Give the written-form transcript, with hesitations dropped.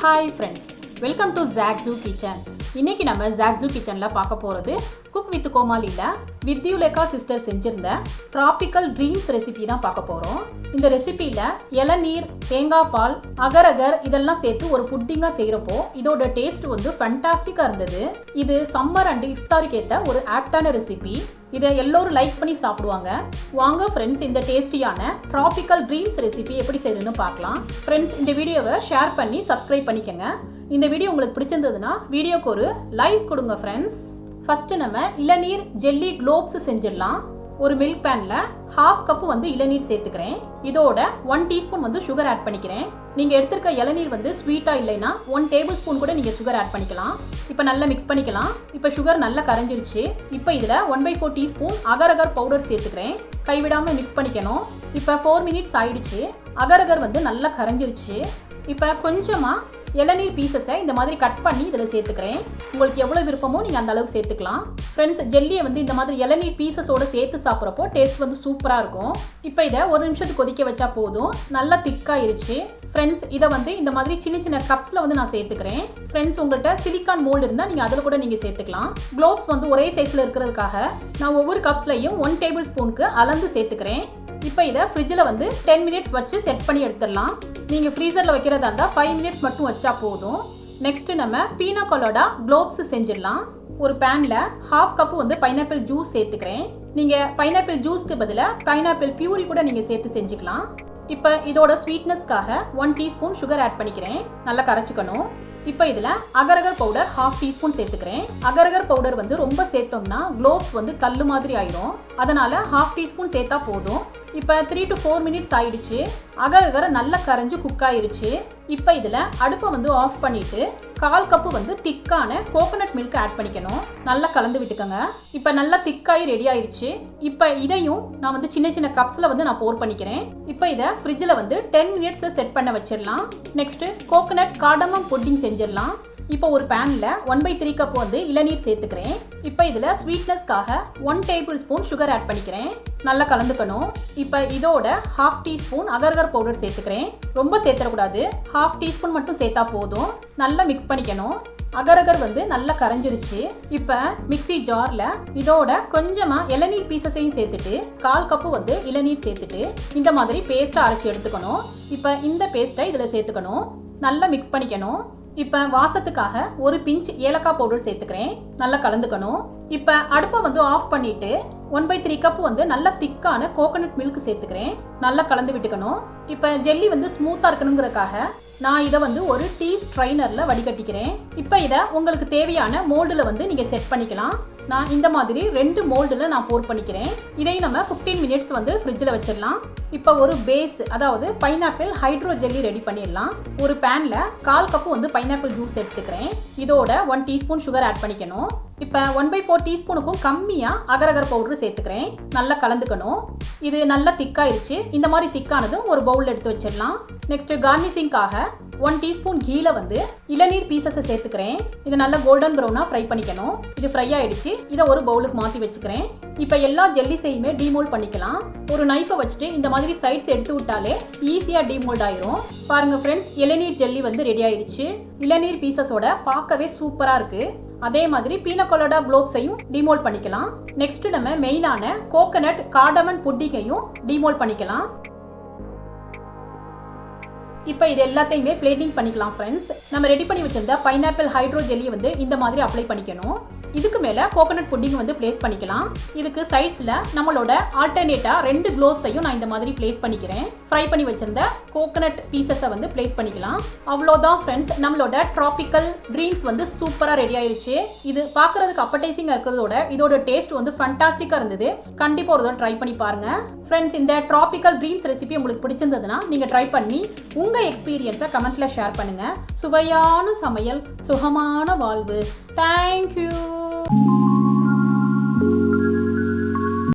Hi friends, welcome to zaagzoogkitchen. இன்னைக்கு நம்ம zaagzoogkitchenல பார்க்க போறது Cook with Comaliல வித்யுல்லெக்கா சிஸ்டர் செஞ்சிருந்த tropical dreams recipe தான் பார்க்க போறோம். இந்த ரெசிபில இளநீர், தேங்காய் பால், அகர் இதெல்லாம் சேர்த்து ஒரு புட்டிங்கா செய்யறப்போ இதோட டேஸ்ட் வந்து ஃபேண்டாஸ்டிக்கா இருந்தது. இது சம்மர் அண்ட் இஃப்தாருக்கு ஏத்த ஒரு ஆப்டான ரெசிபி. இதை எல்லோரும் லைக் பண்ணி சாப்பிடுவாங்க. வாங்க ஃப்ரெண்ட்ஸ், இந்த டேஸ்டியான tropical dreams ரெசிபி எப்படி செய்யணும்னு பார்க்கலாம். ஃப்ரெண்ட்ஸ், இந்த வீடியோவை ஷேர் பண்ணி சப்ஸ்கிரைப் பண்ணிக்கங்க. இந்த வீடியோ உங்களுக்கு பிடிச்சிருந்ததுன்னா வீடியோக்கு ஒரு லைக் கொடுங்க ஃப்ரெண்ட்ஸ். ஃபர்ஸ்ட் நம்ம இளநீர் ஜெல்லி குளோப்ஸ் செஞ்சிடலாம். ஒரு மில்க் பேன்ல 1/2 கப் வந்து இளநீர் சேர்த்துக்கிறேன். இதோட 1 டீஸ்பூன் வந்து சுகர் ஆட் பண்ணிக்கிறேன். நீங்க எடுத்துருக்க இளநீர் வந்து ஸ்வீட்டா இல்லைன்னா 1 டேபிள் ஸ்பூன் கூட நீங்க சுகர் ஆட் பண்ணிக்கலாம். இப்போ நல்லா மிக்ஸ் பண்ணிக்கலாம். இப்போ சுகர் நல்லா கரைஞ்சிருச்சு. இப்போ இதுல 1/4 டீஸ்பூன் அகர் பவுடர் சேர்த்துக்கிறேன். கைவிடாம மிக்ஸ் பண்ணிக்கணும். இப்போ 4 மினிட்ஸ் ஆயிடுச்சு. அகர் வந்து நல்லா கரைஞ்சிருச்சு. இப்போ கொஞ்சமா இளநீர் பீசஸை இந்த மாதிரி கட் பண்ணி இதில் சேர்த்துக்கிறேன். உங்களுக்கு எவ்வளோ விருப்பமோ நீங்கள் அந்த அளவுக்கு சேர்த்துக்கலாம். ஃப்ரெண்ட்ஸ், ஜெல்லியை வந்து இந்த மாதிரி இளநீர் பீசஸோடு சேர்த்து சாப்பிட்றப்போ டேஸ்ட் வந்து சூப்பராக இருக்கும். இப்போ இதை 1 நிமிஷத்துக்கு கொதிக்க வச்சா போதும். நல்லா திக்காயிருச்சு. ஃப்ரெண்ட்ஸ், இதை வந்து இந்த மாதிரி சின்ன சின்ன கப்ஸில் வந்து நான் சேர்த்துக்கிறேன். ஃப்ரெண்ட்ஸ், உங்கள்கிட்ட சிலிக்கான் மோல்டு இருந்தால் நீங்கள் அதில் கூட நீங்கள் சேர்த்துக்கலாம். குளோப்ஸ் வந்து ஒரே சைஸில் இருக்கிறதுக்காக நான் ஒவ்வொரு கப்ஸ்லையும் 1 டேபிள் ஸ்பூனுக்கு அளந்து சேர்த்துக்கிறேன். இப்போ இதை ஃப்ரிட்ஜில் வந்து 10 மினிட்ஸ் வச்சு செட் பண்ணி எடுத்துடலாம். நீங்கள் ஃப்ரீசரில் வைக்கிறதா இருந்தால் 5 மினிட்ஸ் மட்டும் வச்சா போதும். நெக்ஸ்ட் நம்ம பீனாகொலாடா குளோப்ஸ் செஞ்சிடலாம். ஒரு பேனில் 1/2 கப் வந்து பைனாப்பிள் ஜூஸ் சேர்த்துக்கிறேன். நீங்கள் பைனாப்பிள் ஜூஸ்க்கு பதிலாக பைனாப்பிள் பியூரி கூட நீங்கள் சேர்த்து செஞ்சுக்கலாம். இப்போ இதோட ஸ்வீட்னஸ்க்காக 1 டீஸ்பூன் சுகர் ஆட் பண்ணிக்கிறேன். நல்லா கரைச்சிக்கணும். இப்போ இதில் அகர் பவுடர் 1/2 டீஸ்பூன் சேர்த்துக்கிறேன். அகர் பவுடர் வந்து ரொம்ப சேர்த்தோம்னா குளோப்ஸ் வந்து கல் மாதிரி ஆயிரும். அதனால 1/2 டீஸ்பூன் சேர்த்தா போதும். இப்போ 3 to 4 மினிட்ஸ் ஆயிடுச்சு. அகர் நல்லா கரைஞ்சு குக் ஆயிருச்சு. இப்போ இதில் அடுப்பை வந்து ஆஃப் பண்ணிட்டு 1/4 கப் வந்து திக்கான கோகோனட் மில்க் ஆட் பண்ணிக்கணும். நல்லா கலந்து விட்டுக்கோங்க. இப்போ நல்லா திக்காகி ரெடி ஆயிருச்சு. இப்போ இதையும் நான் வந்து சின்ன சின்ன கப்ஸில் வந்து நான் போர் பண்ணிக்கிறேன். இப்போ இதை ஃப்ரிட்ஜில் வந்து 10 மினிட்ஸ் செட் பண்ண வச்சிடலாம். நெக்ஸ்ட் கோகோனட் கார்டமம் புட்டிங் செஞ்சிடலாம். இப்போ ஒரு பேனில் 1/3 கப் வந்து இளநீர் சேர்த்துக்கிறேன். இப்போ இதில் ஸ்வீட்னஸ்க்காக 1 டேபிள் ஸ்பூன் சுகர் ஆட் பண்ணிக்கிறேன். நல்லா கலந்துக்கணும். இப்போ இதோட 1/2 டீஸ்பூன் அகர் பவுடர் சேர்த்துக்கிறேன். ரொம்ப சேர்த்துடக்கூடாது. 1/2 டீஸ்பூன் மட்டும் சேர்த்தா போதும். நல்லா மிக்ஸ் பண்ணிக்கணும். அகர் வந்து நல்லா கரைஞ்சிருச்சு. இப்போ மிக்ஸி ஜாரில் இதோட கொஞ்சமாக இளநீர் பீசஸையும் சேர்த்துட்டு 1/4 கப்பு வந்து இளநீர் சேர்த்துட்டு இந்த மாதிரி பேஸ்ட்டாக அரைச்சி எடுத்துக்கணும். இப்போ இந்த பேஸ்ட்டை இதில் சேர்த்துக்கணும். நல்லா மிக்ஸ் பண்ணிக்கணும். இப்போ வாசத்துக்காக ஒரு பிஞ்ச் ஏலக்காய் பவுடர் சேர்த்துக்கிறேன். நல்லா கலந்துக்கணும். இப்போ அடுப்பை வந்து ஆஃப் பண்ணிட்டு 1/3 கப் வந்து நல்லா திக்கான கோகோனட் மில்க் சேர்த்துக்கிறேன். நல்லா கலந்து விட்டுக்கணும். இப்போ ஜெல்லி வந்து ஸ்மூத்தாக இருக்கணுங்கிறதுக்காக நான் இதை வந்து ஒரு டீ ஸ்ட்ரைனரில் வடிகட்டிக்கிறேன். இப்போ இதை உங்களுக்கு தேவையான மோல்டில் வந்து நீங்கள் செட் பண்ணிக்கலாம். நான் இந்த மாதிரி 2 மோல்டில் நான் போர் பண்ணிக்கிறேன். இதையும் நம்ம 15 மினிட்ஸ் வந்து ஃப்ரிட்ஜில் வச்சிடலாம். இப்போ ஒரு பேஸ், அதாவது பைனாப்பிள் ஹைட்ரோ ஜெல்லி ரெடி பண்ணிடலாம். ஒரு பேனில் 1/4 கப் வந்து பைனாப்பிள் ஜூஸ் எடுத்துக்கிறேன். இதோட 1 டீஸ்பூன் சுகர் ஆட் பண்ணிக்கணும். இப்போ 1/4 டீஸ்பூனுக்கும் கம்மியாக அகர் பவுடர் சேர்த்துக்கிறேன். நல்லா கலந்துக்கணும். இது நல்லா திக்காயிருச்சு. இந்த மாதிரி திக்கானதும் ஒரு பவுல் எடுத்து வச்சிடலாம். நெக்ஸ்ட் கார்னிஷிங்காக 1 டீஸ்பூன் கீழ வந்து இளநீர் பீசஸை சேர்த்துக்கிறேன். இது நல்லா கோல்டன் ப்ரௌனாக ஃப்ரை பண்ணிக்கணும். இது ஃப்ரை ஆயிடுச்சு. இதை ஒரு பவுலுக்கு மாற்றி வச்சுக்கிறேன். இப்போ எல்லா ஜெல்லிஸையுமே டீமோல்ட் பண்ணிக்கலாம். ஒரு நைஃபை வச்சுட்டு இந்த மாதிரி சைட்ஸ் எடுத்து விட்டாலே ஈஸியாக டீமோல்ட் ஆயிரும். பாருங்க ஃப்ரெண்ட்ஸ், இளநீர் ஜெல்லி வந்து ரெடி ஆயிடுச்சு. இளநீர் பீசஸோட பார்க்கவே சூப்பராக இருக்கு. அதே மாதிரி பீனாகொலாடா குளோப்ஸையும் டிமோல்ட் பண்ணிக்கலாம். நெக்ஸ்ட் நம்ம மெயினான கோகோனட் கார்டமம் புட்டிங்கையும் டிமோல்ட் பண்ணிக்கலாம். இப்போ இது எல்லாத்தையுமே பிளேட்டிங் பண்ணிக்கலாம் ஃப்ரெண்ட்ஸ். நம்ம ரெடி பண்ணி வச்சிருந்த பைனாப்பிள் ஹைட்ரோ ஜெல்லியை வந்து இந்த மாதிரி அப்ளை பண்ணிக்கணும். இதுக்கு மேலே கோகோனட் புட்டிங் வந்து பிளேஸ் பண்ணிக்கலாம். இதுக்கு சைட்ஸில் நம்மளோட ஆல்டர்னேட்டா 2 குளோப்ஸையும் நான் இந்த மாதிரி பிளேஸ் பண்ணிக்கிறேன். ஃப்ரை பண்ணி வச்சிருந்த கோகோனட் பீசஸை வந்து பிளேஸ் பண்ணிக்கலாம். அவ்வளோதான் ஃப்ரெண்ட்ஸ், நம்மளோட ட்ராபிக்கல் ட்ரீம்ஸ் வந்து சூப்பராக ரெடி ஆயிடுச்சு. இது பார்க்கறதுக்கு அப்படைசிங்காக இருக்கிறதோட இதோட டேஸ்ட் வந்து ஃபண்டாஸ்டிக்காக இருந்தது. கண்டிப்பாக ஒரு தடவை ட்ரை பண்ணி பாருங்க ஃப்ரெண்ட்ஸ். இந்த ட்ராபிக்கல் ட்ரீம்ஸ் ரெசிபி உங்களுக்கு பிடிச்சிருந்ததுன்னா நீங்கள் ட்ரை பண்ணி உங்கள் எக்ஸ்பீரியன்ஸை கமெண்ட்ல ஷேர் பண்ணுங்க. சுவையான சமையல், சுகமான வாழ்வு. தேங்க்யூ.